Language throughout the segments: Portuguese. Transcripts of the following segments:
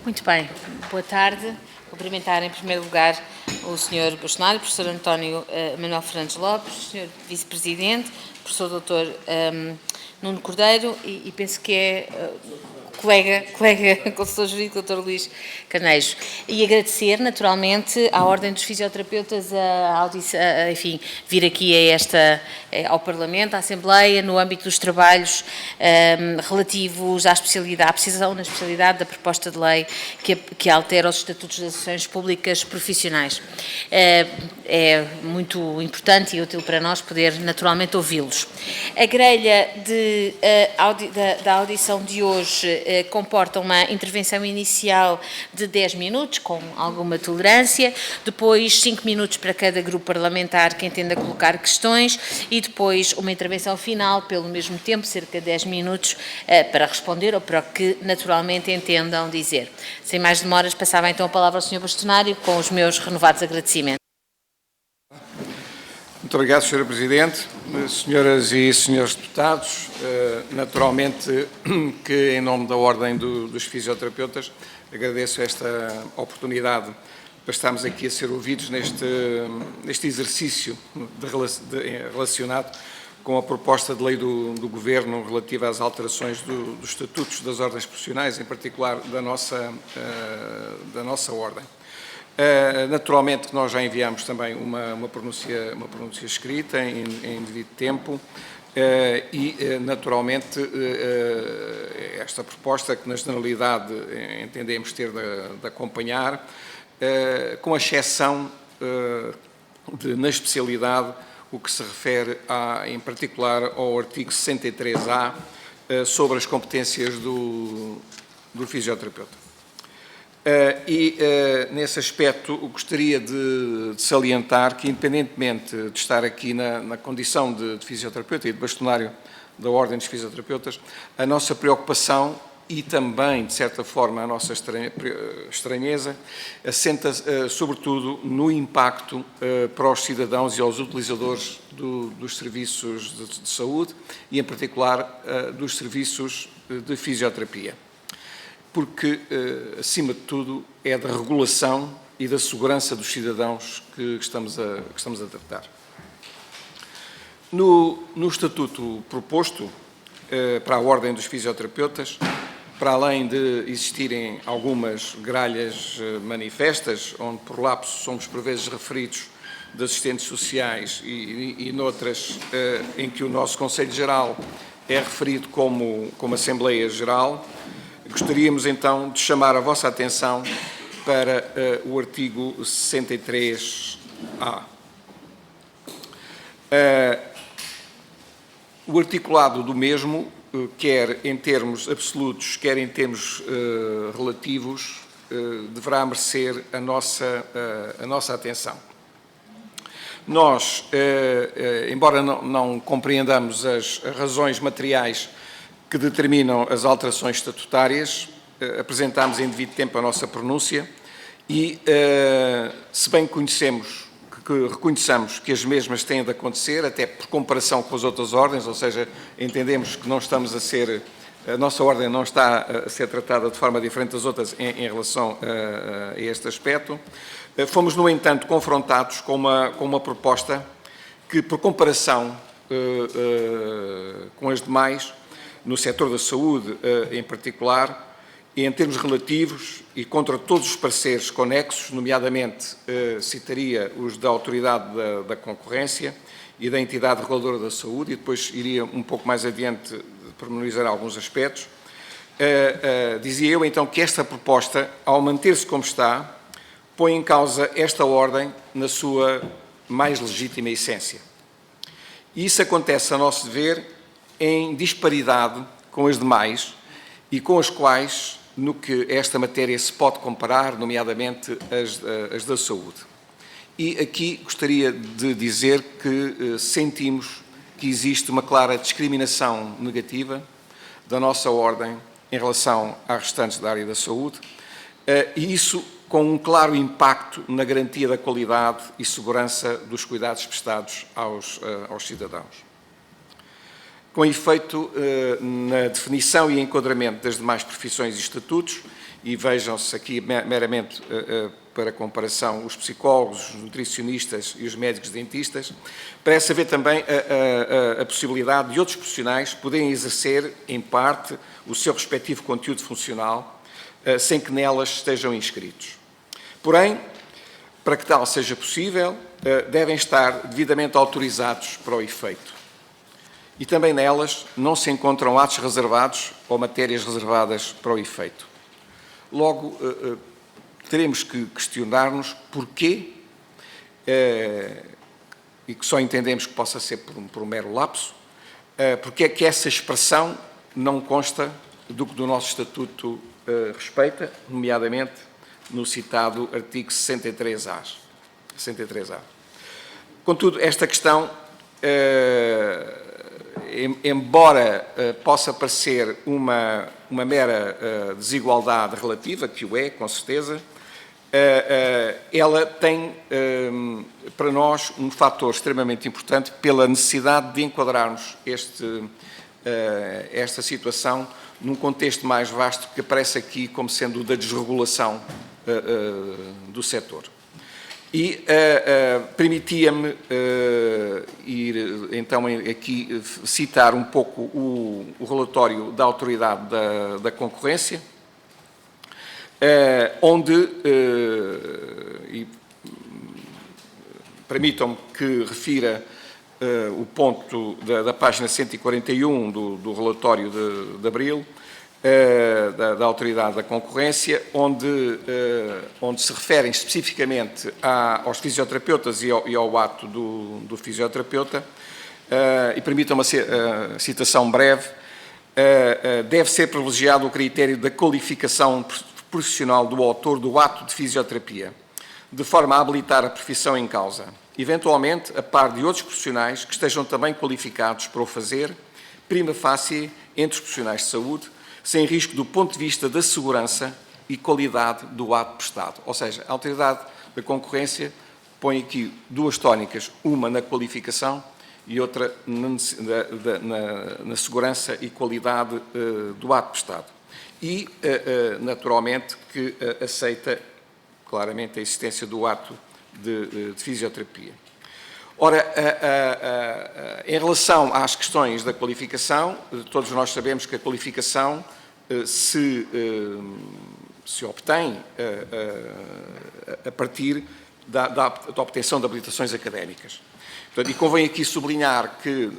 Muito bem, boa tarde. Cumprimentar em primeiro lugar o Sr. Bastonário, o professor António Manuel Fernandes Lopes, o Sr. Vice-Presidente, o professor Dr. Nuno Cordeiro e penso que é colega consultor jurídico, Dr. Luís Carneiro. E agradecer naturalmente à Ordem dos Fisioterapeutas enfim, vir aqui ao Parlamento, à Assembleia, no âmbito dos trabalhos relativos à precisão na especialidade da proposta de lei que altera os estatutos das associações públicas profissionais. É muito importante e útil para nós poder naturalmente ouvi-los. A grelha da audição de hoje comporta uma intervenção inicial de 10 minutos, com alguma tolerância, depois 5 minutos para cada grupo parlamentar que entenda colocar questões e depois uma intervenção final, pelo mesmo tempo, cerca de 10 minutos, para responder ou para o que naturalmente entendam dizer. Sem mais demoras, passava então a palavra ao Sr. Bastonário com os meus renovados agradecimentos. Muito obrigado, Sra. Presidente. Senhoras e senhores deputados, naturalmente que em nome da Ordem dos Fisioterapeutas agradeço esta oportunidade para estarmos aqui a ser ouvidos neste exercício relacionado com a proposta de lei do Governo relativa às alterações dos estatutos das ordens profissionais, em particular da nossa Ordem. Naturalmente que nós já enviamos também uma pronúncia escrita em devido tempo e naturalmente esta proposta que na generalidade entendemos ter de acompanhar, com exceção na especialidade o que se refere em particular ao artigo 63A sobre as competências do fisioterapeuta. Nesse aspecto, gostaria de salientar que, independentemente de estar aqui na condição de fisioterapeuta e de bastonário da Ordem dos Fisioterapeutas, a nossa preocupação e também, de certa forma, a nossa estranheza assenta sobretudo no impacto para os cidadãos e aos utilizadores dos serviços de saúde e, em particular, dos serviços de fisioterapia. Porque, acima de tudo, é da regulação e da segurança dos cidadãos que estamos a tratar. No estatuto proposto para a Ordem dos Fisioterapeutas, para além de existirem algumas gralhas manifestas, onde por lapso somos por vezes referidos de assistentes sociais e noutras em que o nosso Conselho Geral é referido como Assembleia Geral, gostaríamos então de chamar a vossa atenção para o artigo 63A. O articulado do mesmo, quer em termos absolutos, quer em termos relativos, deverá merecer a nossa atenção. Nós, embora não compreendamos as razões materiais que determinam as alterações estatutárias, apresentámos em devido tempo a nossa pronúncia e, se bem reconheçamos que as mesmas têm de acontecer, até por comparação com as outras ordens, ou seja, entendemos que a nossa ordem não está a ser tratada de forma diferente das outras em relação a este aspecto, fomos, no entanto, confrontados com uma proposta que, por comparação com as demais, no setor da saúde em particular, e em termos relativos e contra todos os pareceres conexos, nomeadamente citaria os da Autoridade da Concorrência e da Entidade Reguladora da Saúde, e depois iria um pouco mais adiante pormenorizar alguns aspectos. Dizia eu então que esta proposta, ao manter-se como está, põe em causa esta ordem na sua mais legítima essência. E isso acontece, a nosso ver, em disparidade com as demais e com as quais, no que esta matéria se pode comparar, nomeadamente as da saúde. E aqui gostaria de dizer que sentimos que existe uma clara discriminação negativa da nossa Ordem em relação às restantes da área da saúde, e isso com um claro impacto na garantia da qualidade e segurança dos cuidados prestados aos cidadãos. com efeito na definição e enquadramento das demais profissões e estatutos, e vejam-se aqui meramente para comparação os psicólogos, os nutricionistas e os médicos dentistas, parece haver também a possibilidade de outros profissionais poderem exercer, em parte, o seu respectivo conteúdo funcional, sem que nelas estejam inscritos. Porém, para que tal seja possível, devem estar devidamente autorizados para o efeito. E também nelas não se encontram atos reservados ou matérias reservadas para o efeito. Logo, teremos que questionar-nos porquê, e que só entendemos que possa ser por um mero lapso, porque é que essa expressão não consta do que do nosso Estatuto respeita, nomeadamente no citado artigo 63A. Contudo, esta questão, embora possa parecer uma mera desigualdade relativa, que o é, com certeza, ela tem para nós um fator extremamente importante pela necessidade de enquadrarmos esta situação num contexto mais vasto que aparece aqui como sendo o da desregulação do setor. E permitia-me ir, então, aqui citar um pouco o relatório da Autoridade da Concorrência, onde, e permitam-me que refira o ponto da página 141 do relatório de abril, da Autoridade da Concorrência, onde se referem especificamente aos fisioterapeutas e ao ato do fisioterapeuta, e permitam uma citação breve, deve ser privilegiado o critério da qualificação profissional do autor do ato de fisioterapia, de forma a habilitar a profissão em causa, eventualmente a par de outros profissionais que estejam também qualificados para o fazer, prima facie entre os profissionais de saúde, sem risco do ponto de vista da segurança e qualidade do ato prestado. Ou seja, a Autoridade da Concorrência põe aqui duas tónicas, uma na qualificação e outra na segurança e qualidade do ato prestado. E, naturalmente, que aceita claramente a existência do ato de fisioterapia. Ora, em relação às questões da qualificação, todos nós sabemos que a qualificação se obtém a partir da obtenção de habilitações académicas. Portanto, e convém aqui sublinhar que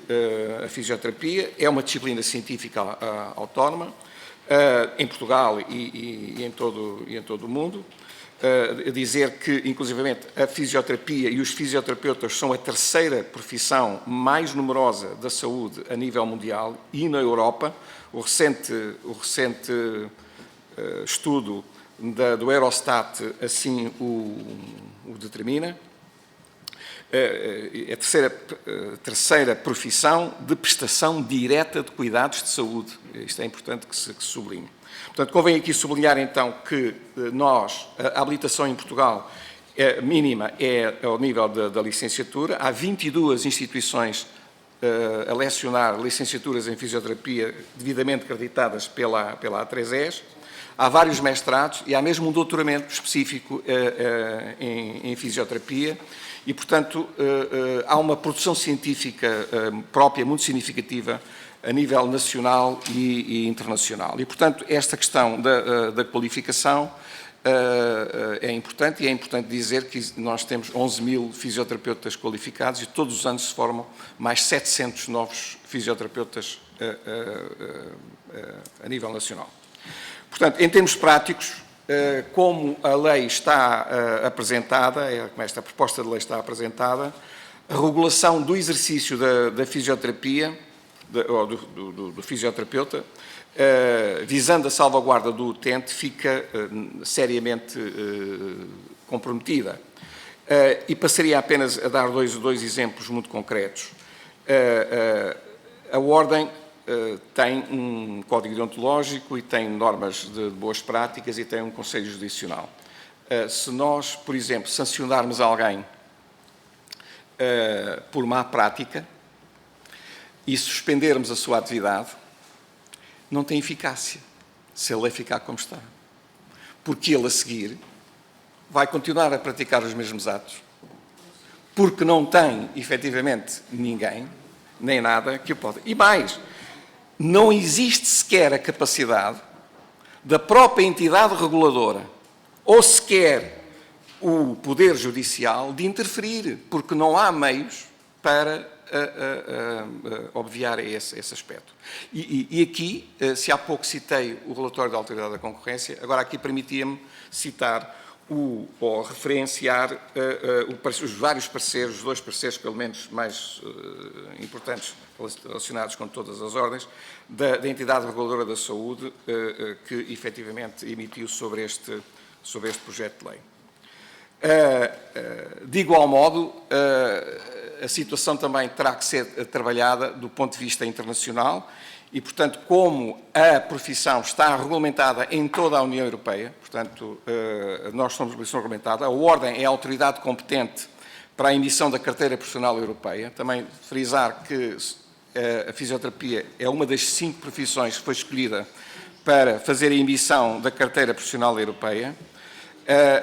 a fisioterapia é uma disciplina científica autónoma, em Portugal e em todo o mundo. Dizer que, inclusivamente, a fisioterapia e os fisioterapeutas são a terceira profissão mais numerosa da saúde a nível mundial e na Europa. O recente estudo do Eurostat assim o determina. É a terceira profissão de prestação direta de cuidados de saúde. Isto é importante que se sublinhe. Portanto, convém aqui sublinhar, então, que a habilitação em Portugal mínima é ao nível da licenciatura. Há 22 instituições a lecionar licenciaturas em fisioterapia devidamente acreditadas pela A3ES. Há vários mestrados e há mesmo um doutoramento específico em fisioterapia e, portanto, há uma produção científica própria muito significativa a nível nacional e internacional. E, portanto, esta questão da qualificação é importante, e é importante dizer que nós temos 11.000 fisioterapeutas qualificados e todos os anos se formam mais 700 novos fisioterapeutas a nível nacional. Portanto, em termos práticos, como a lei está apresentada, como esta proposta de lei está apresentada, a regulação do exercício da fisioterapia, do fisioterapeuta, visando a salvaguarda do utente, fica seriamente comprometida. E passaria apenas a dar dois exemplos muito concretos. A Ordem tem um código deontológico e tem normas de boas práticas e tem um conselho judicional. Se nós, por exemplo, sancionarmos alguém por má prática, e suspendermos a sua atividade, não tem eficácia se a lei ficar como está. Porque ele, a seguir, vai continuar a praticar os mesmos atos, porque não tem, efetivamente, ninguém, nem nada que o pode. E mais, não existe sequer a capacidade da própria entidade reguladora, ou sequer o Poder Judicial, de interferir, porque não há meios para obviar a esse aspecto. E aqui, se há pouco citei o relatório da Autoridade da Concorrência, agora aqui permitia-me citar ou referenciar os vários pareceres, os 2 pareceres, pelo menos, mais importantes, relacionados com todas as ordens, da entidade reguladora da saúde, que efetivamente emitiu sobre este projeto de lei. De igual modo, a situação também terá que ser trabalhada do ponto de vista internacional e, portanto, como a profissão está regulamentada em toda a União Europeia, portanto, nós somos profissão regulamentada, a Ordem é a autoridade competente para a emissão da carteira profissional europeia. Também frisar que a fisioterapia é uma das 5 profissões que foi escolhida para fazer a emissão da carteira profissional europeia.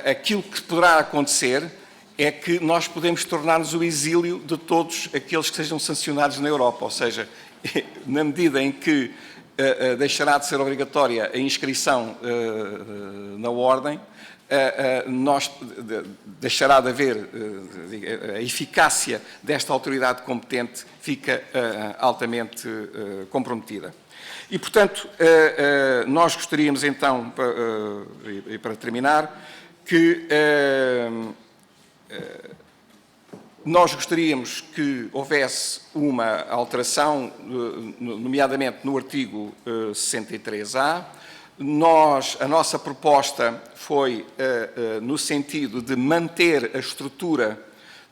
Aquilo que poderá acontecer é que nós podemos tornar-nos o exílio de todos aqueles que sejam sancionados na Europa, ou seja, na medida em que deixará de ser obrigatória a inscrição na Ordem, deixará de haver a eficácia desta autoridade competente, fica altamente comprometida. E, portanto, nós gostaríamos então, e para terminar, que nós gostaríamos que houvesse uma alteração, nomeadamente no artigo 63A. A nossa proposta foi no sentido de manter a estrutura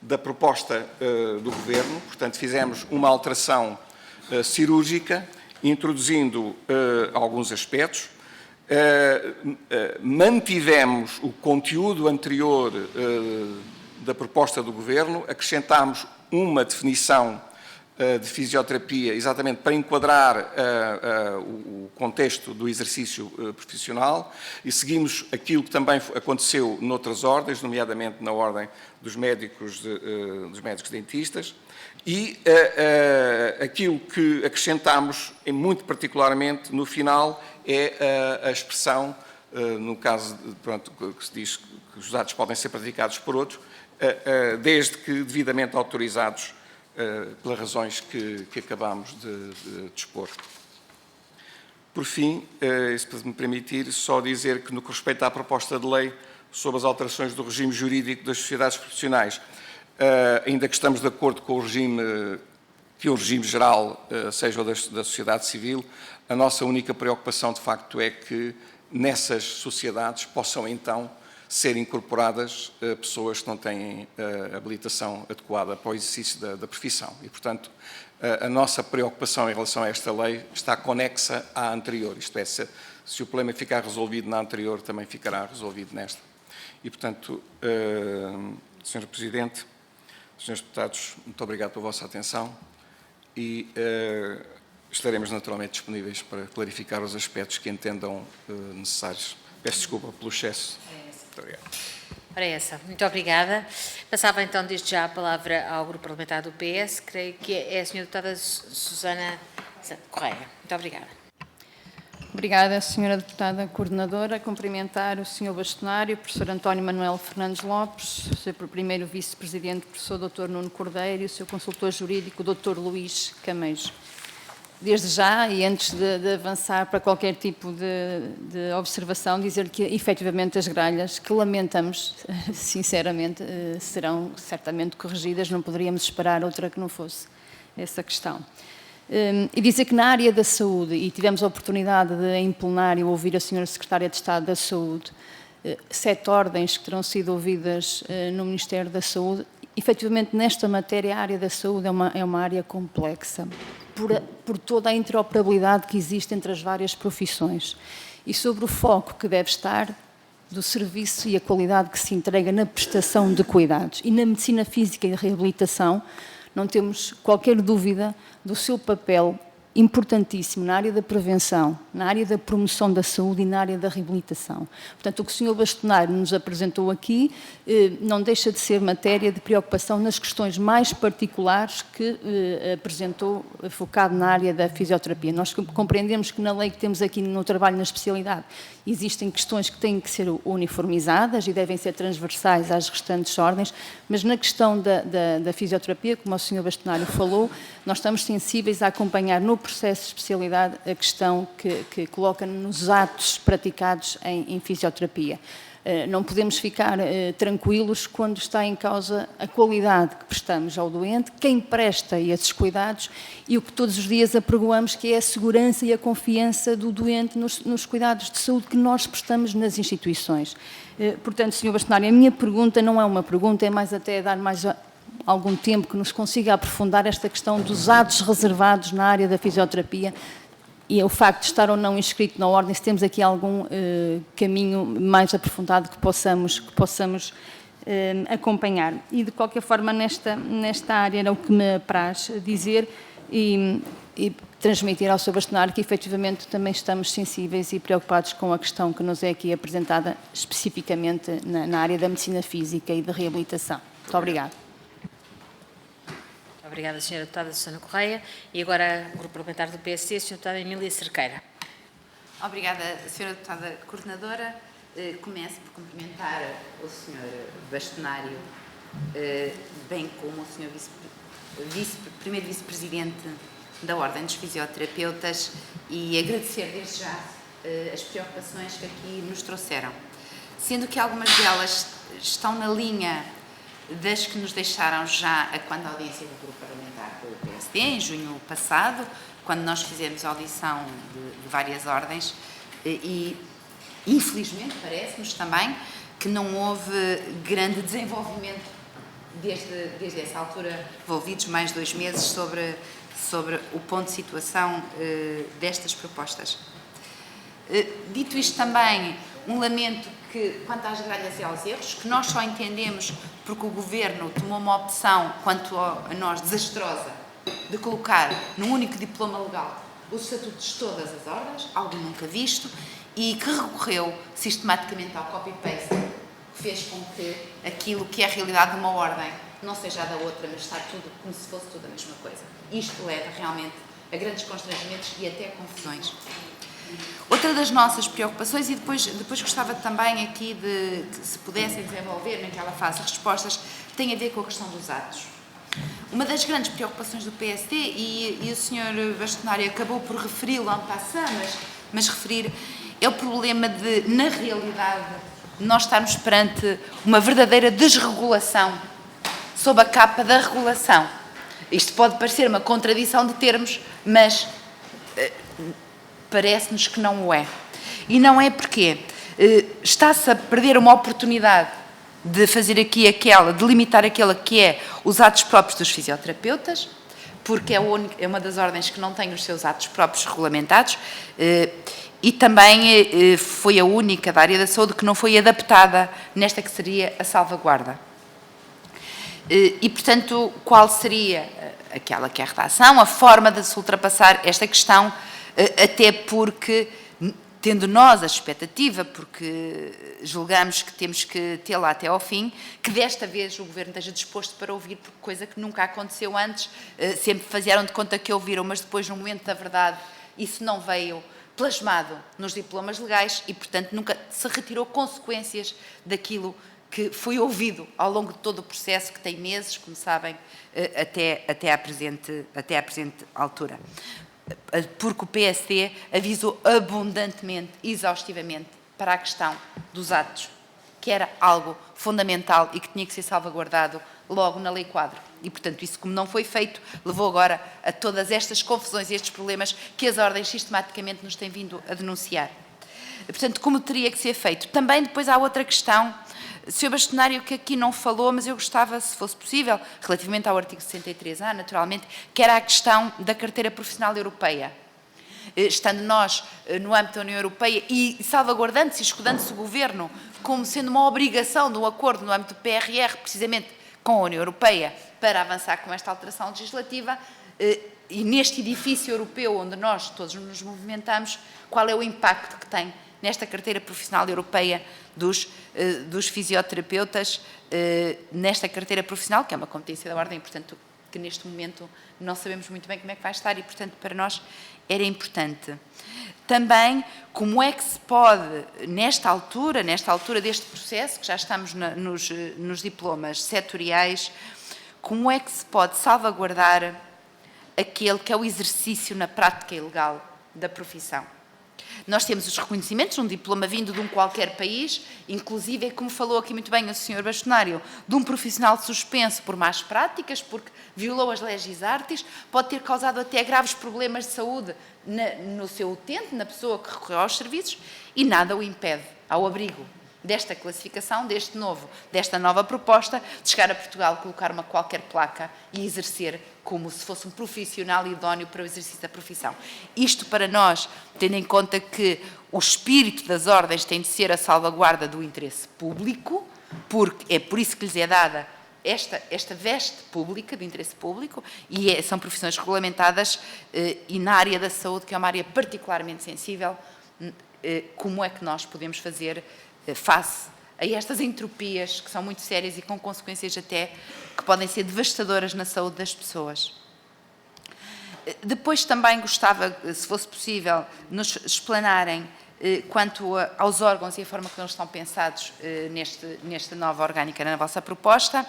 da proposta do Governo, portanto, fizemos uma alteração cirúrgica, introduzindo alguns aspectos. Mantivemos o conteúdo anterior da proposta do Governo, acrescentámos uma definição de fisioterapia, exatamente para enquadrar o contexto do exercício profissional, e seguimos aquilo que também aconteceu noutras ordens, nomeadamente na ordem dos médicos dentistas, e aquilo que acrescentámos, muito particularmente no final, é a expressão, no caso, pronto, que se diz que os atos podem ser praticados por outros, desde que devidamente autorizados pelas razões que acabámos de expor. Por fim, se me permitir, só dizer que no que respeita à proposta de lei sobre as alterações do regime jurídico das sociedades profissionais, ainda que estamos de acordo com o regime, que o regime geral seja o da sociedade civil, a nossa única preocupação, de facto, é que nessas sociedades possam, então, ser incorporadas pessoas que não têm habilitação adequada para o exercício da profissão. E, portanto, a nossa preocupação em relação a esta lei está conexa à anterior. Isto é, se o problema ficar resolvido na anterior, também ficará resolvido nesta. E, portanto, Sr. Presidente, Srs. Deputados, muito obrigado pela vossa atenção e estaremos naturalmente disponíveis para clarificar os aspectos que entendam necessários. Peço desculpa pelo excesso. Muito obrigado. Ora, essa. Muito obrigada. Passava então desde já a palavra ao Grupo Parlamentar do PS, creio que é a Sra. Deputada Susana Correia. Muito obrigada. Obrigada, Sra. Deputada Coordenadora. Cumprimentar o Sr. Bastonário, Professor António Manuel Fernandes Lopes, o Sr. Primeiro Vice-Presidente, Professor Dr. Nuno Cordeiro e o Sr. Consultor Jurídico, Dr. Luís Camejo. Desde já, e antes de avançar para qualquer tipo de observação, dizer que, efetivamente, as gralhas, que lamentamos, sinceramente, serão certamente corrigidas, não poderíamos esperar outra que não fosse essa questão. E dizer que na área da saúde, e tivemos a oportunidade de implementar e ouvir a Sra. Secretária de Estado da Saúde, 7 ordens que terão sido ouvidas no Ministério da Saúde. Efetivamente, nesta matéria, a área da saúde é uma área complexa, por toda a interoperabilidade que existe entre as várias profissões e sobre o foco que deve estar do serviço e a qualidade que se entrega na prestação de cuidados. E na medicina física e reabilitação, não temos qualquer dúvida do seu papel importantíssimo na área da prevenção, na área da promoção da saúde e na área da reabilitação. Portanto, o que o Sr. Bastonário nos apresentou aqui não deixa de ser matéria de preocupação nas questões mais particulares que apresentou, focado na área da fisioterapia. Nós compreendemos que na lei que temos aqui no trabalho na especialidade existem questões que têm que ser uniformizadas e devem ser transversais às restantes ordens, mas na questão da fisioterapia, como o Sr. Bastonário falou, nós estamos sensíveis a acompanhar no processo de especialidade a questão que coloca nos atos praticados em fisioterapia. Não podemos ficar tranquilos quando está em causa a qualidade que prestamos ao doente, quem presta esses cuidados e o que todos os dias apregoamos, que é a segurança e a confiança do doente nos cuidados de saúde que nós prestamos nas instituições. Portanto, Sr. Bastonário, a minha pergunta não é uma pergunta, é mais até dar mais algum tempo que nos consiga aprofundar esta questão dos atos reservados na área da fisioterapia e o facto de estar ou não inscrito na ordem, se temos aqui algum caminho mais aprofundado que possamos acompanhar. E, de qualquer forma, nesta área era o que me apraz dizer e transmitir ao Sr. Bastonário que, efetivamente, também estamos sensíveis e preocupados com a questão que nos é aqui apresentada, especificamente na área da medicina física e da reabilitação. Muito obrigada. Obrigada, Sra. Deputada Susana Correia. E agora o Grupo Parlamentar do PSD, a Sra. Deputada Emília Cerqueira. Obrigada, Sra. Deputada Coordenadora. Começo por cumprimentar o Sr. Bastonário, bem como o Sr. Primeiro Vice-Presidente da Ordem dos Fisioterapeutas e agradecer desde já as preocupações que aqui nos trouxeram. Sendo que algumas delas estão na linha das que nos deixaram já quando a audiência do Grupo Parlamentar do PSD, em junho passado, quando nós fizemos a audição de várias ordens e, infelizmente, parece-nos também que não houve grande desenvolvimento desde essa altura, envolvidos mais 2 meses, sobre o ponto de situação destas propostas. Dito isto também, um lamento que, quanto às gralhas e aos erros, que nós só entendemos porque o Governo tomou uma opção, quanto a nós, desastrosa, de colocar num único diploma legal os estatutos de todas as ordens, algo nunca visto, e que recorreu sistematicamente ao copy-paste, que fez com que aquilo que é a realidade de uma ordem não seja a da outra, mas está tudo como se fosse tudo a mesma coisa. Isto leva realmente a grandes constrangimentos e até a confusões. Outra das nossas preocupações, e depois gostava também aqui de que se pudessem desenvolver naquela fase respostas, tem a ver com a questão dos atos. Uma das grandes preocupações do PSD, e o Sr. Bastonário acabou por referi-lo en passant, mas referir, é o problema de, na realidade, nós estarmos perante uma verdadeira desregulação sob a capa da regulação. Isto pode parecer uma contradição de termos, mas parece-nos que não o é. E não é porque está-se a perder uma oportunidade de fazer aqui de limitar aquela que é os atos próprios dos fisioterapeutas, porque é uma das ordens que não tem os seus atos próprios regulamentados, e também foi a única da área da saúde que não foi adaptada nesta que seria a salvaguarda. E, portanto, qual seria aquela que é a redação, a forma de se ultrapassar esta questão, até porque, tendo nós a expectativa, porque julgamos que temos que tê-la até ao fim, que desta vez o Governo esteja disposto para ouvir, porque coisa que nunca aconteceu antes, sempre faziam de conta que ouviram, mas depois, no momento da verdade, isso não veio plasmado nos diplomas legais e, portanto, nunca se retirou consequências daquilo que foi ouvido ao longo de todo o processo, que tem meses, como sabem, até à presente altura. Porque o PSD avisou abundantemente, exaustivamente, para a questão dos atos, que era algo fundamental e que tinha que ser salvaguardado logo na Lei Quadro. E, portanto, isso, como não foi feito, levou agora a todas estas confusões e estes problemas que as ordens sistematicamente nos têm vindo a denunciar. Portanto, como teria que ser feito? Também depois há outra questão, Sr. Bastonário, que aqui não falou, mas eu gostava, se fosse possível, relativamente ao artigo 63A, naturalmente, que era a questão da carteira profissional europeia. Estando nós no âmbito da União Europeia e salvaguardando-se e escudando-se o Governo como sendo uma obrigação de um acordo no âmbito do PRR, precisamente com a União Europeia para avançar com esta alteração legislativa e neste edifício europeu onde nós todos nos movimentamos, qual é o impacto que tem nesta carteira profissional europeia dos fisioterapeutas, nesta carteira profissional, que é uma competência da Ordem, e, portanto, que neste momento não sabemos muito bem como é que vai estar e, portanto, para nós era importante. Também, como é que se pode, nesta altura deste processo, que já estamos nos diplomas setoriais, como é que se pode salvaguardar aquele que é o exercício na prática ilegal da profissão? Nós temos os reconhecimentos, um diploma vindo de um qualquer país, inclusive, como falou aqui muito bem o Sr. Bastonário, de um profissional suspenso por más práticas, porque violou as legis artis, pode ter causado até graves problemas de saúde no seu utente, na pessoa que recorreu aos serviços, e nada o impede, ao abrigo desta classificação, desta nova proposta, de chegar a Portugal, colocar uma qualquer placa e exercer como se fosse um profissional idóneo para o exercício da profissão. Isto para nós, tendo em conta que o espírito das ordens tem de ser a salvaguarda do interesse público, porque é por isso que lhes é dada esta veste pública, de interesse público, e são profissões regulamentadas e na área da saúde, que é uma área particularmente sensível, como é que nós podemos fazer face a estas entropias que são muito sérias e com consequências até que podem ser devastadoras na saúde das pessoas. Depois também gostava, se fosse possível, nos explanarem quanto aos órgãos e a forma como eles estão pensados nesta nova orgânica, na vossa proposta,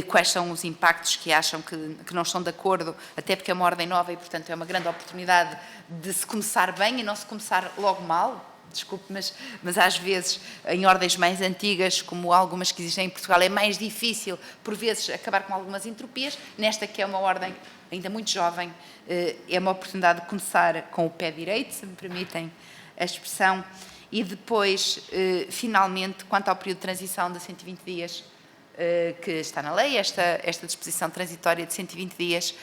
quais são os impactos que acham que não estão de acordo, até porque é uma ordem nova e, portanto, é uma grande oportunidade de se começar bem e não se começar logo mal. Desculpe, mas às vezes, em ordens mais antigas, como algumas que existem em Portugal, é mais difícil, por vezes, acabar com algumas entropias. Nesta, que é uma ordem ainda muito jovem, é uma oportunidade de começar com o pé direito, se me permitem a expressão, e depois, finalmente, quanto ao período de transição de 120 dias, que está na lei, esta disposição transitória de 120 dias,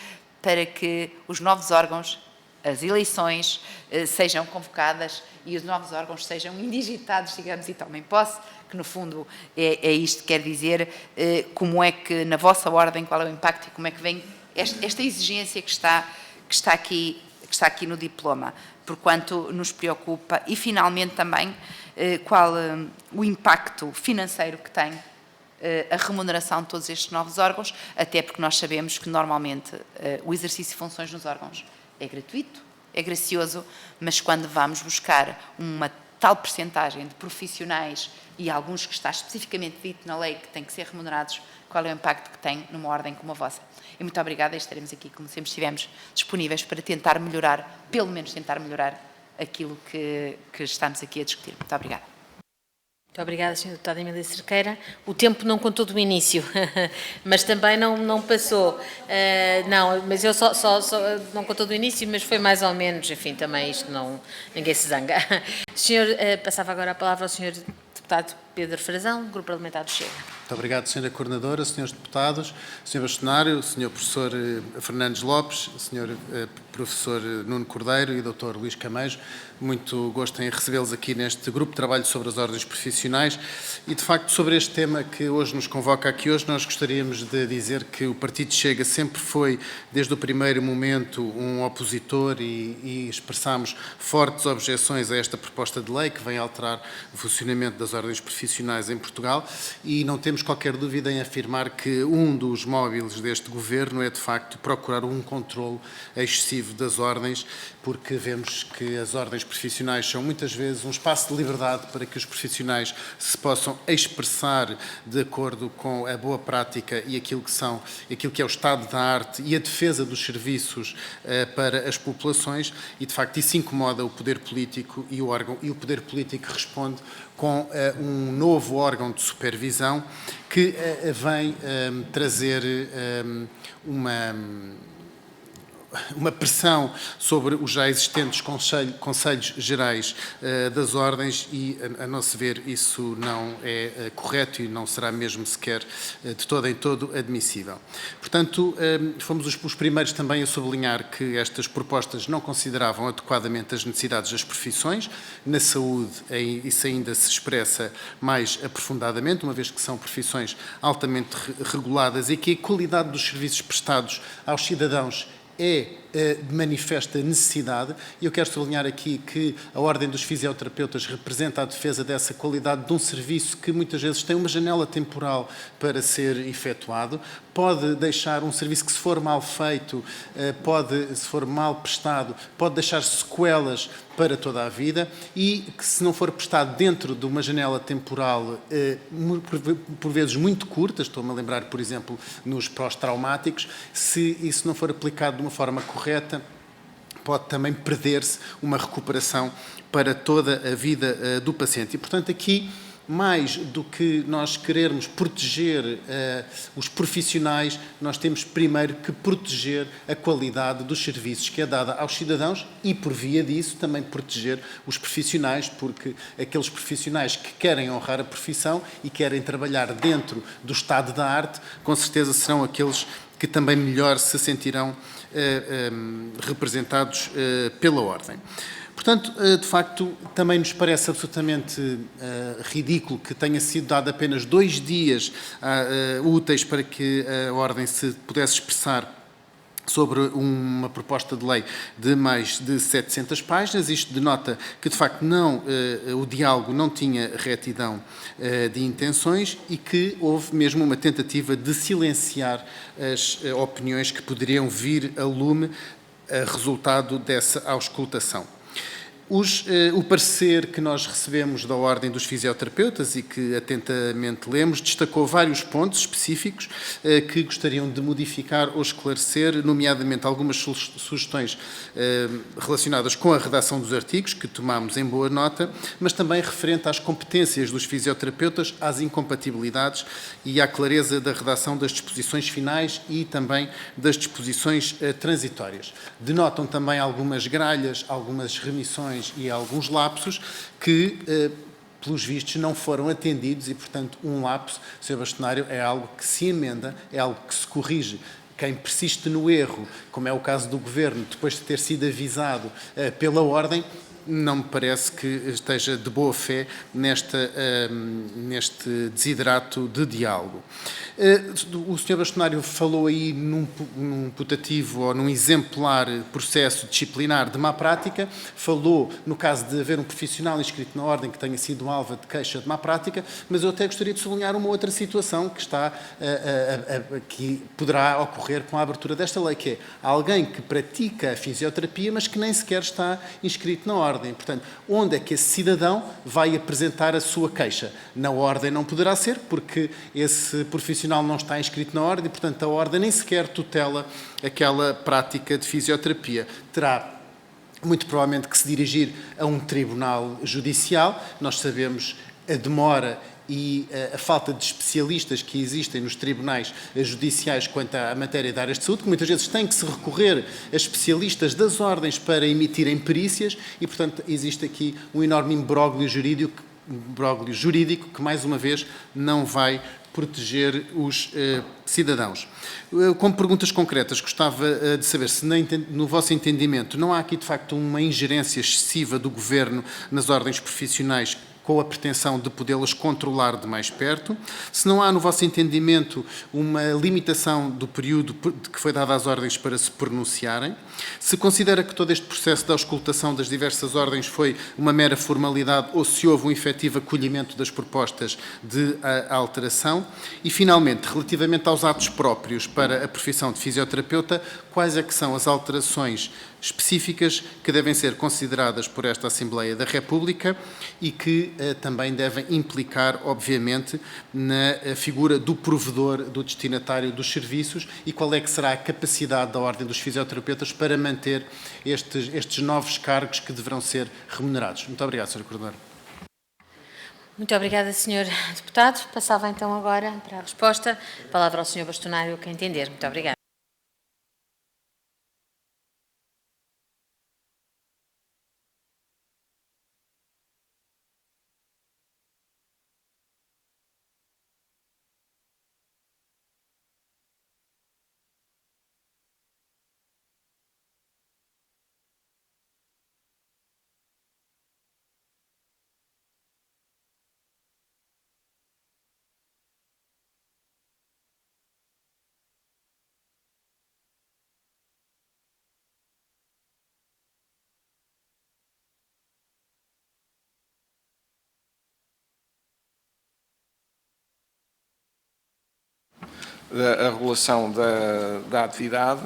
para que os novos órgãos, as eleições, sejam convocadas e os novos órgãos sejam indigitados, digamos, e tomem posse, que no fundo é isto que quer dizer, como é que na vossa ordem, qual é o impacto e como é que vem esta exigência que está aqui no diploma, porquanto nos preocupa, e finalmente também qual o impacto financeiro que tem a remuneração de todos estes novos órgãos, até porque nós sabemos que normalmente o exercício de funções nos órgãos é gratuito, é gracioso, mas quando vamos buscar uma tal percentagem de profissionais e alguns que está especificamente dito na lei que têm que ser remunerados, qual é o impacto que tem numa ordem como a vossa? E muito obrigada, e estaremos aqui, como sempre estivemos, disponíveis para tentar melhorar, pelo menos tentar melhorar aquilo que estamos aqui a discutir. Muito obrigada. Muito obrigada, Sra. Deputada Emília Cerqueira. O tempo não contou do início, mas também não passou. Não, mas eu só não contou do início, mas foi mais ou menos, enfim, também isto não, ninguém se zanga. Senhor, passava agora a palavra ao Sr. Deputado Pedro Frazão, Grupo Parlamentar do Chega. Muito obrigado, Sra. Coordenadora, Srs. Deputados, Sr. Bastonário, Sr. Professor Fernandes Lopes, Sr. Professor Nuno Cordeiro e Dr. Luís Camejo. Muito gosto em recebê-los aqui neste grupo de trabalho sobre as ordens profissionais e, de facto, sobre este tema que hoje nos convoca aqui hoje, nós gostaríamos de dizer que o Partido Chega sempre foi, desde o primeiro momento, um opositor e expressámos fortes objeções a esta proposta de lei que vem alterar o funcionamento das ordens profissionais em Portugal e não temos qualquer dúvida em afirmar que um dos móviles deste governo é, de facto, procurar um controle excessivo das ordens, porque vemos que as ordens profissionais são muitas vezes um espaço de liberdade para que os profissionais se possam expressar de acordo com a boa prática e aquilo que é o estado da arte e a defesa dos serviços para as populações e, de facto, isso incomoda o poder político e o poder político responde com um novo órgão de supervisão que vem trazer uma pressão sobre os já existentes conselhos gerais das ordens e, a nosso ver, isso não é correto e não será mesmo sequer de todo em todo admissível. Portanto, fomos os primeiros também a sublinhar que estas propostas não consideravam adequadamente as necessidades das profissões. Na saúde, isso ainda se expressa mais aprofundadamente, uma vez que são profissões altamente reguladas e que a qualidade dos serviços prestados aos cidadãos é de manifesta necessidade, e eu quero sublinhar aqui que a Ordem dos Fisioterapeutas representa a defesa dessa qualidade de um serviço que muitas vezes tem uma janela temporal para ser efetuado, pode deixar um serviço que, se for mal feito, se for mal prestado, pode deixar sequelas para toda a vida, e que, se não for prestado dentro de uma janela temporal por vezes muito curta, estou-me a lembrar, por exemplo, nos pós-traumáticos, se isso não for aplicado de uma forma correta, pode também perder-se uma recuperação para toda a vida do paciente. E, portanto, aqui, mais do que nós querermos proteger os profissionais, nós temos primeiro que proteger a qualidade dos serviços que é dada aos cidadãos e, por via disso, também proteger os profissionais, porque aqueles profissionais que querem honrar a profissão e querem trabalhar dentro do estado da arte, com certeza serão aqueles que também melhor se sentirão representados pela Ordem. Portanto, de facto, também nos parece absolutamente ridículo que tenha sido dado apenas 2 dias úteis para que a Ordem se pudesse expressar sobre uma proposta de lei de mais de 700 páginas. Isto denota que, de facto, o diálogo não tinha retidão de intenções e que houve mesmo uma tentativa de silenciar as opiniões que poderiam vir a lume a resultado dessa auscultação. O parecer que nós recebemos da Ordem dos Fisioterapeutas e que atentamente lemos destacou vários pontos específicos que gostariam de modificar ou esclarecer, nomeadamente algumas sugestões relacionadas com a redação dos artigos, que tomámos em boa nota, mas também referente às competências dos fisioterapeutas, às incompatibilidades e à clareza da redação das disposições finais e também das disposições transitórias. Denotam também algumas gralhas, algumas remissões e alguns lapsos que, pelos vistos, não foram atendidos e, portanto, um lapso, Sr. Bastonário, é algo que se emenda, é algo que se corrige. Quem persiste no erro, como é o caso do Governo, depois de ter sido avisado pela Ordem, não me parece que esteja de boa fé neste desidrato de diálogo. O Sr. Bastonário falou aí num putativo ou num exemplar processo disciplinar de má prática, falou no caso de haver um profissional inscrito na Ordem que tenha sido alvo de queixa de má prática, mas eu até gostaria de sublinhar uma outra situação que poderá ocorrer com a abertura desta lei, que é alguém que pratica a fisioterapia, mas que nem sequer está inscrito na Ordem. Portanto, onde é que esse cidadão vai apresentar a sua queixa? Na Ordem não poderá ser, porque esse profissional não está inscrito na Ordem e, portanto, a Ordem nem sequer tutela aquela prática de fisioterapia. Terá muito provavelmente que se dirigir a um tribunal judicial. Nós sabemos a demora e a falta de especialistas que existem nos tribunais judiciais quanto à matéria da área de saúde, que muitas vezes tem que se recorrer a especialistas das ordens para emitirem perícias e, portanto, existe aqui um enorme imbróglio jurídico que, mais uma vez, não vai proteger os cidadãos. Com perguntas concretas, gostava de saber se, no vosso entendimento, não há aqui, de facto, uma ingerência excessiva do Governo nas ordens profissionais com a pretensão de podê-las controlar de mais perto, se não há, no vosso entendimento, uma limitação do período que foi dado às ordens para se pronunciarem, se considera que todo este processo de auscultação das diversas ordens foi uma mera formalidade ou se houve um efetivo acolhimento das propostas de alteração e, finalmente, relativamente aos atos próprios para a profissão de fisioterapeuta, quais é que são as alterações específicas que devem ser consideradas por esta Assembleia da República e que também devem implicar, obviamente, na figura do provedor, do destinatário dos serviços e qual é que será a capacidade da Ordem dos Fisioterapeutas para manter estes novos cargos que deverão ser remunerados. Muito obrigado, Sr. Coordenador. Muito obrigada, Sr. Deputado. Passava então agora para a resposta. A palavra ao Sr. Bastonário, que entender. Muito obrigada. a regulação da atividade.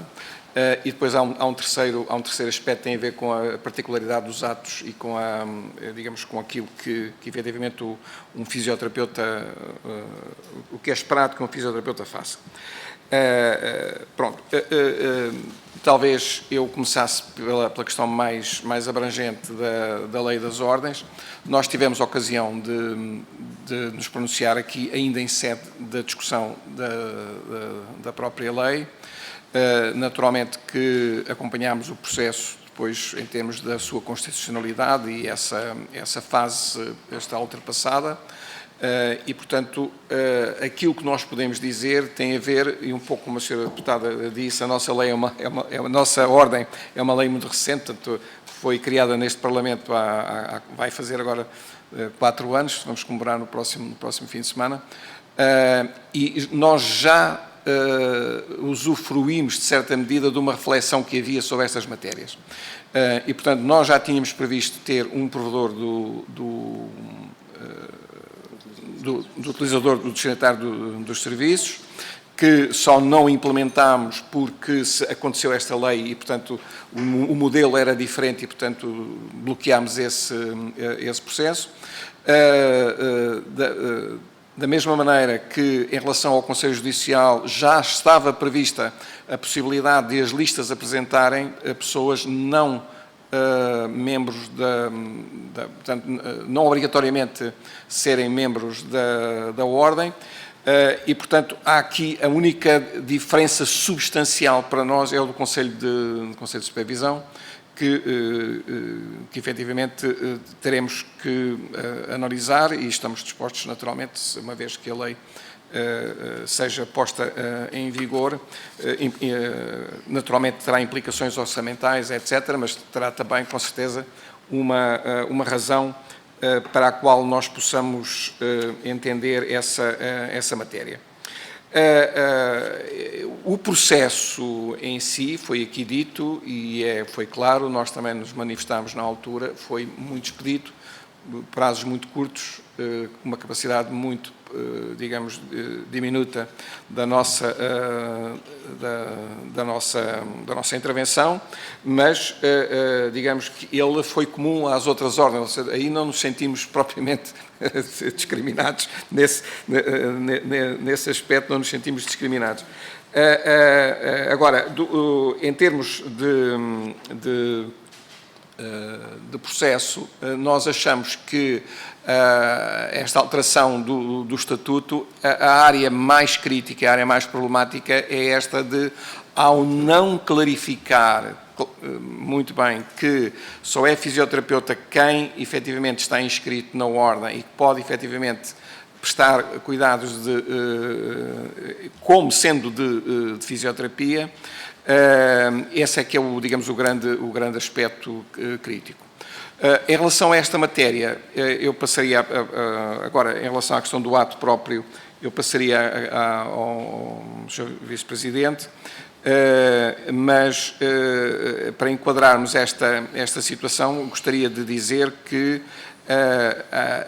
E depois há um terceiro aspecto que tem a ver com a particularidade dos atos e com digamos, com aquilo que efetivamente um fisioterapeuta, o que é esperado que um fisioterapeuta faça. Pronto, talvez eu começasse pela questão mais abrangente da lei das ordens. Nós tivemos a ocasião de nos pronunciar aqui, ainda em sede da discussão da própria lei. Naturalmente que acompanhámos o processo depois em termos da sua constitucionalidade e essa fase está ultrapassada e, portanto, aquilo que nós podemos dizer tem a ver, e um pouco como a senhora deputada disse, a nossa lei a nossa ordem é uma lei muito recente, portanto, foi criada neste Parlamento vai fazer agora 4 anos, vamos comemorar no próximo fim de semana, e nós já usufruímos, de certa medida, de uma reflexão que havia sobre estas matérias. E, portanto, nós já tínhamos previsto ter um provedor do utilizador, do destinatário dos serviços, que só não implementámos porque aconteceu esta lei e, portanto, o modelo era diferente e, portanto, bloqueámos esse processo. Da mesma maneira que, em relação ao Conselho Judicial, já estava prevista a possibilidade de as listas apresentarem a pessoas não membros portanto, não obrigatoriamente serem membros da Ordem, e, portanto, há aqui a única diferença substancial para nós é o do Conselho de Supervisão, que efetivamente teremos que analisar e estamos dispostos, naturalmente, uma vez que a lei seja posta em vigor, naturalmente terá implicações orçamentais, etc., mas terá também, com certeza, uma razão para a qual nós possamos entender essa matéria. O processo em si, foi aqui dito e foi claro, nós também nos manifestámos na altura, foi muito expedito, prazos muito curtos, uma capacidade muito, digamos, diminuta da nossa intervenção, mas, digamos que ele foi comum às outras ordens, ou seja, aí não nos sentimos propriamente discriminados, nesse aspecto não nos sentimos discriminados. Agora, em termos de processo, nós achamos que esta alteração do Estatuto, a área mais crítica, a área mais problemática é esta de, ao não clarificar muito bem que só é fisioterapeuta quem efetivamente está inscrito na ordem e que pode efetivamente prestar cuidados como sendo de fisioterapia, esse é que é digamos, o grande aspecto crítico. Em relação a esta matéria, eu passaria agora, em relação à questão do ato próprio, eu passaria ao Sr. Vice-Presidente, mas para enquadrarmos esta situação, gostaria de dizer que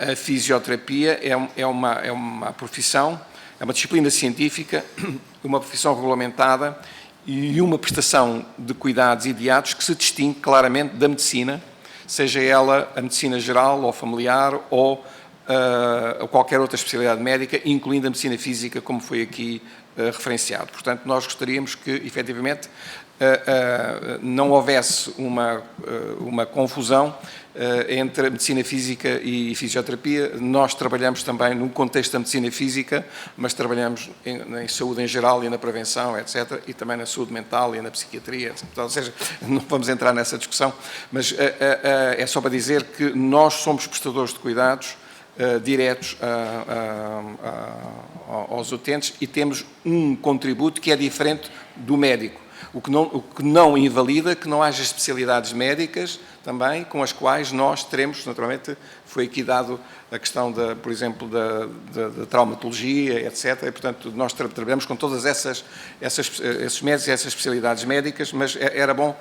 a fisioterapia é uma profissão, é uma disciplina científica, uma profissão regulamentada e uma prestação de cuidados e de atos que se distingue claramente da medicina, seja ela a medicina geral ou familiar ou qualquer outra especialidade médica, incluindo a medicina física, como foi aqui referenciado. Portanto, nós gostaríamos que, efetivamente, não houvesse uma confusão entre a medicina física e fisioterapia. Nós trabalhamos também no contexto da medicina física, mas trabalhamos em saúde em geral e na prevenção, etc., e também na saúde mental e na psiquiatria, etc. Ou seja, não vamos entrar nessa discussão, mas é só para dizer que nós somos prestadores de cuidados diretos aos utentes e temos um contributo que é diferente do médico. O que não invalida que não haja especialidades médicas também com as quais nós teremos, naturalmente, foi aqui dado a questão, por exemplo, da traumatologia, etc. E, portanto, nós trabalhamos com todas esses médicos e essas especialidades médicas, mas era bom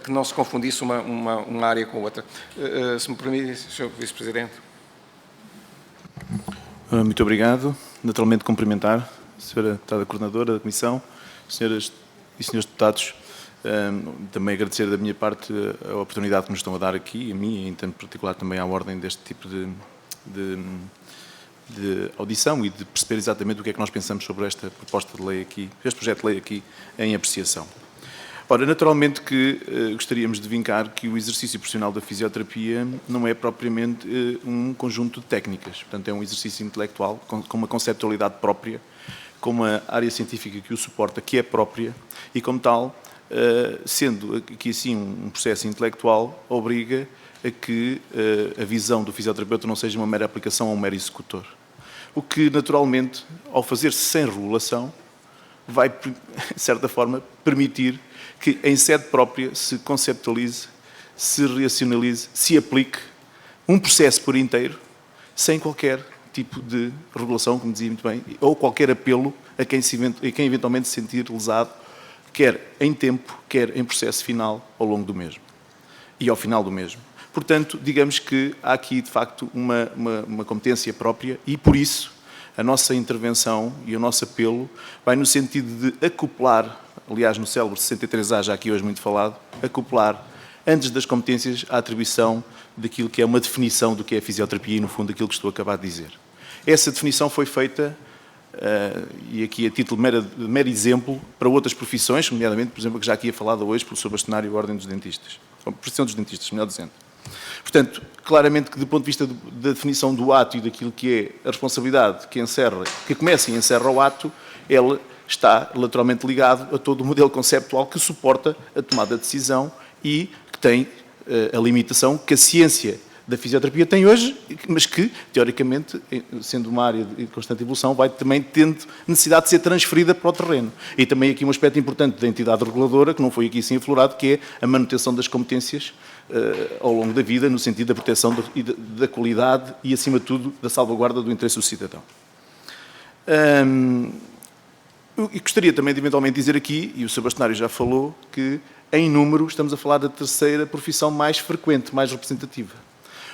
que não se confundisse uma área com outra. Se me permite, Sr. Vice-Presidente. Muito obrigado. Naturalmente, cumprimentar Senhora Deputada Coordenadora da Comissão, Senhoras e Senhores Deputados, também agradecer da minha parte a oportunidade que nos estão a dar aqui, a mim e em particular também à ordem deste tipo de audição e de perceber exatamente o que é que nós pensamos sobre esta proposta de lei aqui, este projeto de lei aqui em apreciação. Ora, naturalmente que gostaríamos de vincar que o exercício profissional da fisioterapia não é propriamente um conjunto de técnicas, portanto é um exercício intelectual com uma conceptualidade própria, com uma área científica que o suporta, que é própria, e como tal, sendo aqui assim um processo intelectual, obriga a que a visão do fisioterapeuta não seja uma mera aplicação a um mero executor. O que, naturalmente, ao fazer-se sem regulação, vai, de certa forma, permitir que em sede própria se conceptualize, se racionalize, se aplique um processo por inteiro, sem qualquer tipo de regulação, como dizia muito bem, ou qualquer apelo a quem eventualmente se sentir lesado, quer em tempo, quer em processo final, ao longo do mesmo. E ao final do mesmo. Portanto, digamos que há aqui, de facto, uma competência própria e, por isso, a nossa intervenção e o nosso apelo vai no sentido de acoplar, aliás, no célebre 63A, já aqui hoje muito falado, acoplar, antes das competências, a atribuição daquilo que é uma definição do que é a fisioterapia e, no fundo, aquilo que estou a acabar de dizer. Essa definição foi feita, e aqui a título de mero exemplo, para outras profissões, nomeadamente, por exemplo, que já aqui é falado hoje pelo Sr. Bastonário e a Ordem dos Dentistas, ou a profissão dos dentistas, melhor dizendo. Portanto, claramente que do ponto de vista da definição do ato e daquilo que é a responsabilidade que começa e encerra o ato, ele está lateralmente ligado a todo o modelo conceptual que suporta a tomada de decisão e que tem a limitação que a ciência da fisioterapia tem hoje, mas que, teoricamente, sendo uma área de constante evolução, vai também tendo necessidade de ser transferida para o terreno. E também aqui um aspecto importante da entidade reguladora, que não foi aqui assim aflorado, que é a manutenção das competências ao longo da vida, no sentido da proteção da qualidade e, acima de tudo, da salvaguarda do interesse do cidadão. E gostaria também de eventualmente dizer aqui, e o Sr. Bastonário já falou, que em número estamos a falar da terceira profissão mais frequente, mais representativa.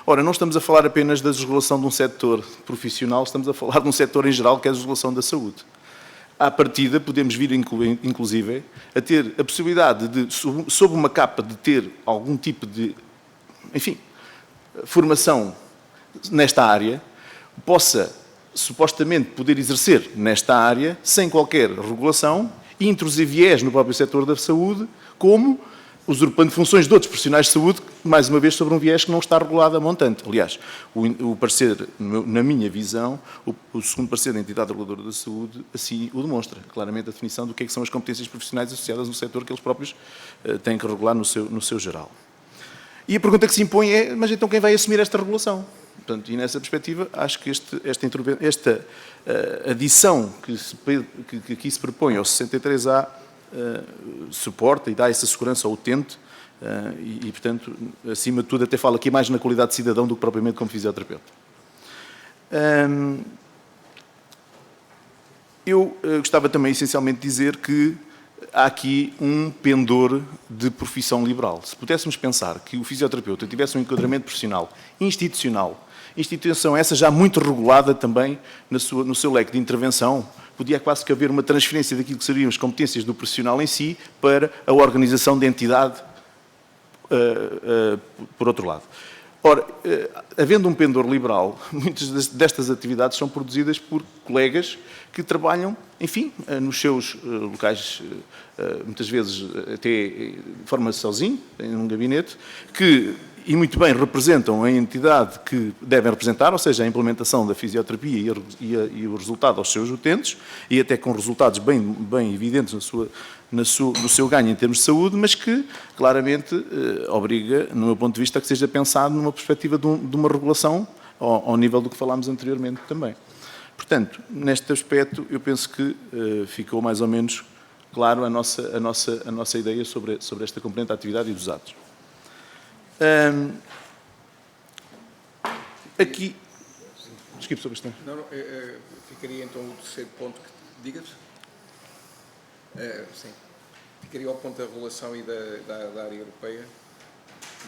Ora, não estamos a falar apenas da desregulação de um setor profissional, estamos a falar de um setor em geral que é a desregulação da saúde. À partida, podemos vir, inclusive, a ter a possibilidade de, sob uma capa, de ter algum tipo de, enfim, formação nesta área, possa, supostamente, poder exercer nesta área, sem qualquer regulação, e introduzir viés no próprio setor da saúde, como usurpando funções de outros profissionais de saúde, mais uma vez sobre um viés que não está regulado a montante. Aliás, o parecer, na minha visão, o segundo parecer da entidade reguladora da saúde assim o demonstra, claramente a definição do que é que são as competências profissionais associadas no setor que eles próprios têm que regular no seu geral. E a pergunta que se impõe é, mas então quem vai assumir esta regulação? Portanto, e nessa perspectiva, acho que esta adição que aqui se propõe ao 63A suporta e dá essa segurança ao utente e, portanto, acima de tudo, até falo aqui mais na qualidade de cidadão do que propriamente como fisioterapeuta. Eu gostava também, essencialmente, de dizer que há aqui um pendor de profissão liberal. Se pudéssemos pensar que o fisioterapeuta tivesse um enquadramento profissional institucional, instituição essa já muito regulada também no seu leque de intervenção, podia quase que haver uma transferência daquilo que seriam as competências do profissional em si para a organização da entidade, por outro lado. Ora, havendo um pendor liberal, muitas destas atividades são produzidas por colegas que trabalham, enfim, nos seus locais, muitas vezes até de forma sozinho, em um gabinete, e muito bem representam a entidade que devem representar, ou seja, a implementação da fisioterapia e o resultado aos seus utentes, e até com resultados bem evidentes no seu ganho em termos de saúde, mas que claramente obriga, no meu ponto de vista, a que seja pensado numa perspectiva de uma regulação ao nível do que falámos anteriormente também. Portanto, neste aspecto, eu penso que ficou mais ou menos claro a nossa ideia sobre esta componente da atividade e dos atos. Aqui... Desculpe, Sr. Bastonário. Não, ficaria então o terceiro ponto que digas? Sim. Ficaria ao ponto da regulação e da área europeia.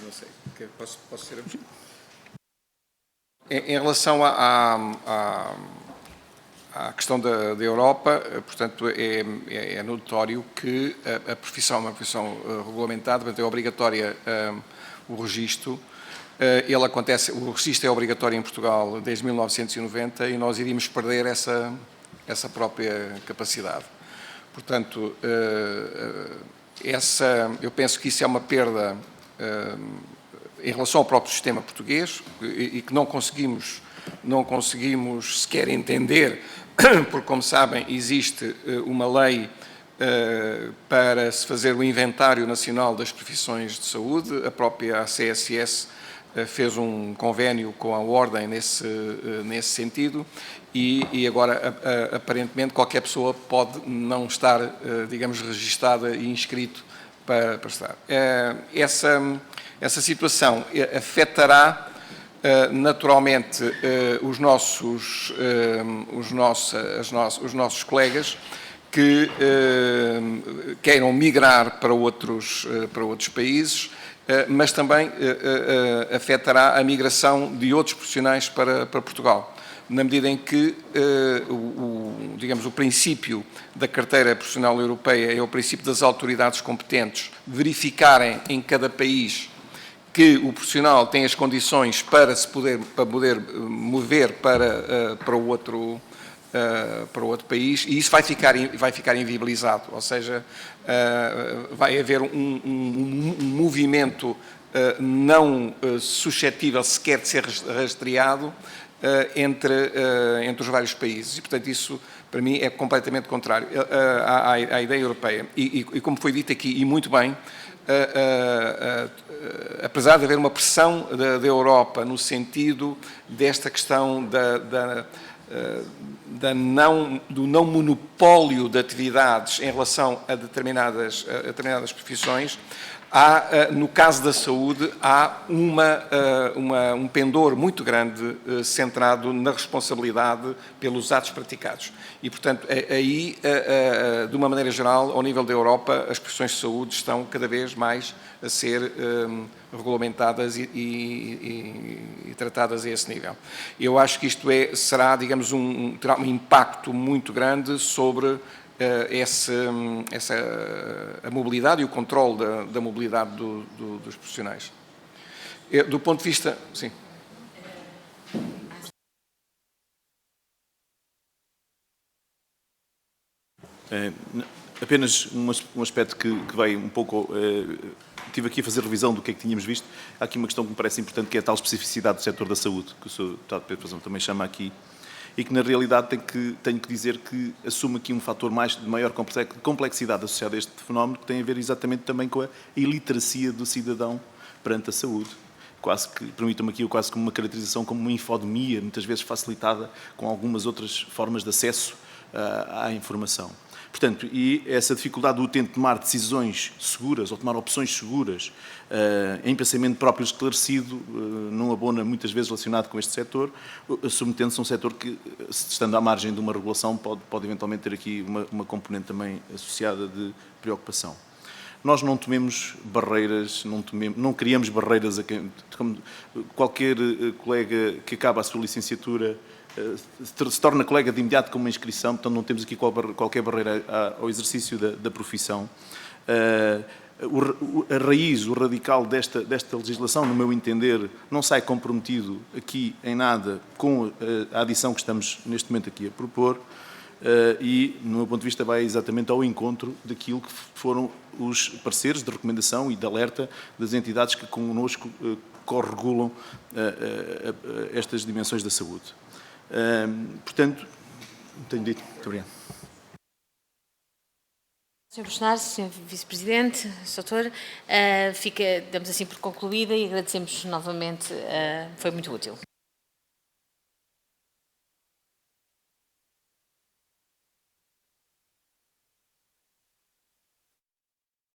Não sei. Posso ser... Em relação à questão da Europa, portanto, é notório que a profissão é uma profissão regulamentada, portanto, é obrigatória o registro. O registro é obrigatório em Portugal desde 1990 e nós iríamos perder essa própria capacidade. Portanto, eu penso que isso é uma perda em relação ao próprio sistema português e que não conseguimos sequer entender, porque, como sabem, existe uma lei para se fazer o inventário nacional das profissões de saúde. A própria CSS fez um convénio com a Ordem nesse sentido e agora, aparentemente, qualquer pessoa pode não estar, digamos, registada e inscrito para estar. Essa situação afetará naturalmente os nossos colegas que queiram migrar para outros países, mas também afetará a migração de outros profissionais para Portugal, na medida em que, digamos, o princípio da carteira profissional europeia é o princípio das autoridades competentes verificarem em cada país que o profissional tem as condições para poder mover para o outro país, e isso vai ficar inviabilizado, ou seja, vai haver um movimento não suscetível sequer de ser rastreado entre os vários países, e portanto isso para mim é completamente contrário à ideia europeia, e como foi dito aqui, e muito bem, apesar de haver uma pressão da Europa no sentido desta questão do não monopólio de atividades em relação a determinadas profissões, no caso da saúde, há um pendor muito grande centrado na responsabilidade pelos atos praticados. E, portanto, aí, de uma maneira geral, ao nível da Europa, as profissões de saúde estão cada vez mais a ser regulamentadas e tratadas a esse nível. Eu acho que isto será, digamos, terá um impacto muito grande sobre a mobilidade e o controle da mobilidade dos profissionais. Do ponto de vista... Sim. Apenas um aspecto que vai um pouco... Estive aqui a fazer revisão do que é que tínhamos visto. Há aqui uma questão que me parece importante, que é a tal especificidade do setor da saúde, que o Sr. Deputado Pedro Frazão também chama aqui, e que, na realidade, tenho que dizer que assume aqui um fator de maior complexidade associado a este fenómeno, que tem a ver exatamente também com a iliteracia do cidadão perante a saúde. Quase que, permitam-me aqui, quase como uma caracterização como uma infodemia, muitas vezes facilitada com algumas outras formas de acesso à informação. Portanto, e essa dificuldade do utente tomar decisões seguras ou tomar opções seguras em pensamento próprio esclarecido não abona muitas vezes relacionado com este setor, submetendo-se a um setor que, estando à margem de uma regulação, pode eventualmente ter aqui uma componente também associada de preocupação. Nós não tememos barreiras, não criamos barreiras a quem... Qualquer colega que acaba a sua licenciatura se torna colega de imediato com uma inscrição, portanto não temos aqui qualquer barreira ao exercício da profissão. A raiz, o radical desta legislação, no meu entender, não sai comprometido aqui em nada com a adição que estamos neste momento aqui a propor e, no meu ponto de vista, vai exatamente ao encontro daquilo que foram os pareceres de recomendação e de alerta das entidades que connosco corregulam estas dimensões da saúde. Portanto, tenho dito. Muito obrigado. Sr. Bolsonaro, Sr. Vice-Presidente, Sr. Doutor, damos assim por concluída e agradecemos novamente, foi muito útil.